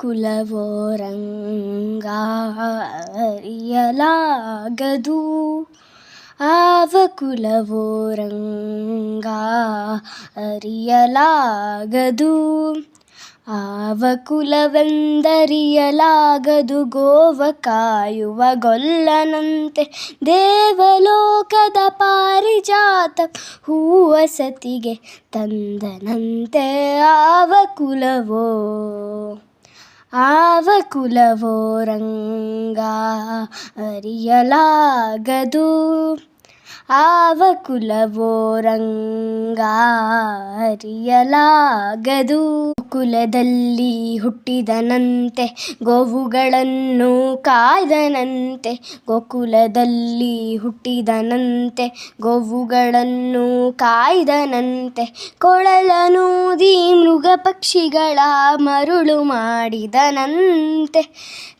ಕುಲವೋ ರಂಗ ಅರಿಯಲಾಗದು. ಆವ ಕುಲವೋ ರಂಗ ಅರಿಯಲಾಗದು. ಆವ ಕುಲವೆಂದರಿಯಲಾಗದು. ಗೋವ ಕಾಯುವ ಗೊಲ್ಲನಂತೆ ದೇವಲೋಕದ ಪಾರಿಜಾತ ಹೂವ ಸತಿಗೆ ತಂದನಂತೆ. ಆವ ಕುಲವೋ ರಂಗ ಅರಿಯಲಾಗದು. ಆವ ಕುಲವೋ ರಂಗ ಅರಿಯಲಾಗದು. ಕುಲದಲ್ಲಿ ಹುಟ್ಟಿದನಂತೆ ಗೋವುಗಳನ್ನು ಕಾಯ್ದನಂತೆ. ಗೋಕುಲದಲ್ಲಿ ಹುಟ್ಟಿದನಂತೆ ಗೋವುಗಳನ್ನು ಕಾಯ್ದನಂತೆ. ಕೊಳಲನೂದಿ ಮೃಗ ಪಕ್ಷಿಗಳ ಮರುಳು ಮಾಡಿದನಂತೆ.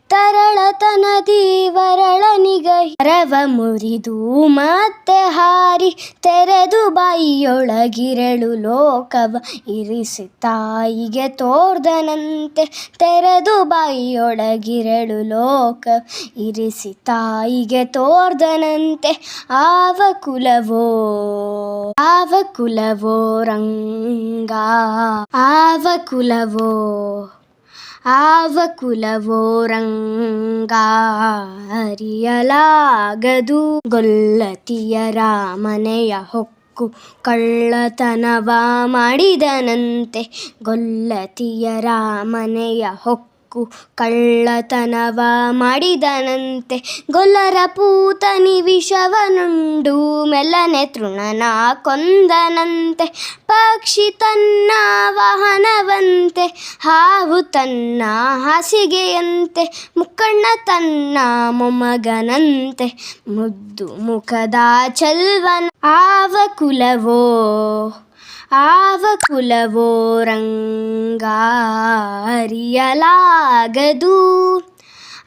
ತರಳತನದಿ ವರಳನಿಗೈ ಹರವ ಮುರಿದು ಮತ್ತೆ ಹಾರಿ ತೆರೆದು ಬಾಯಿಯೊಳಗಿರಳು ಲೋಕವ ಇರಿಸಿ ತಾಯಿಗೆ ತೋರ್ದನಂತೆ. ತೆರೆದು ಬಾಯಿಯೊಳಗಿರಳು ಲೋಕ ಇರಿಸಿ ತಾಯಿಗೆ ತೋರ್ದನಂತೆ. ಆವ ಕುಲವೋ ರಂಗ ಆವ ಕುಲವೋ ರಂಗ ಅರಿಯಲಾಗದು. ಗೊಲ್ಲತಿಯರ ಮನೆಯ ಹೊಕ್ಕು ಕಳ್ಳತನವ ಮಾಡಿದನಂತೆ. ಗೊಲ್ಲತಿಯರ ಮನೆಯ ಹೊಕ್ಕು ಕಳ್ಳತನವ ಮಾಡಿದನಂತೆ. ಗೊಲ್ಲರ ಪೂತನಿ ವಿಷವನುಂಡು ಮೆಲ್ಲನೆ ತೃಣನ ಕೊಂದನಂತೆ. ಪಕ್ಷಿ ತನ್ನ ವಾಹನವಂತೆ, ಹಾವು ತನ್ನ ಹಾಸಿಗೆಯಂತೆ, ಮುಕ್ಕಣ್ಣ ತನ್ನ ಮೊಮ್ಮಗನಂತೆ, ಮುದ್ದು ಮುಖದ ಚಲ್ವನ. ಆವ ಕುಲವೋ ರಂಗ ಅರಿಯಲಾಗದು.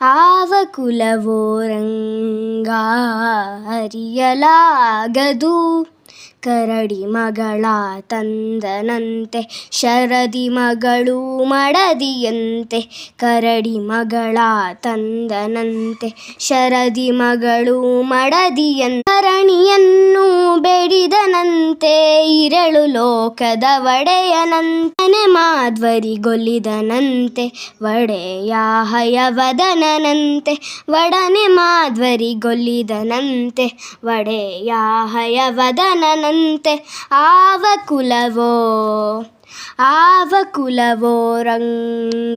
ಆವ ಕುಲವೋ ರಂಗ ಅರಿಯಲಾಗದು. ಕರಡಿ ಮಗಳ ತಂದನಂತೆ ಶರದಿ ಮಗಳು ಮಡದಿಯಂತೆ. ಕರಡಿ ಮಗಳ ತಂದನಂತೆ ಶರದಿ ಮಗಳು ಮಡದಿಯಂತೆ. ಧರಣಿಯನ್ನು ಬೇಡಿದನಂತೆ ಇರಳು ಲೋಕದ ಒಡೆಯನಂತೆ. ಮಾಧ್ವರಿ ಗೊಲ್ಲಿದನಂತೆ ಒಡೆಯ ಹಯವದನನಂತೆ. ಒಡನೆ ಮಾಧ್ವರಿ ಗೊಲ್ಲಿದನಂತೆ ಒಡೆಯ ಹಯವದನನಂತೆ. ಆವ ಕುಲವೋ ರಂಗ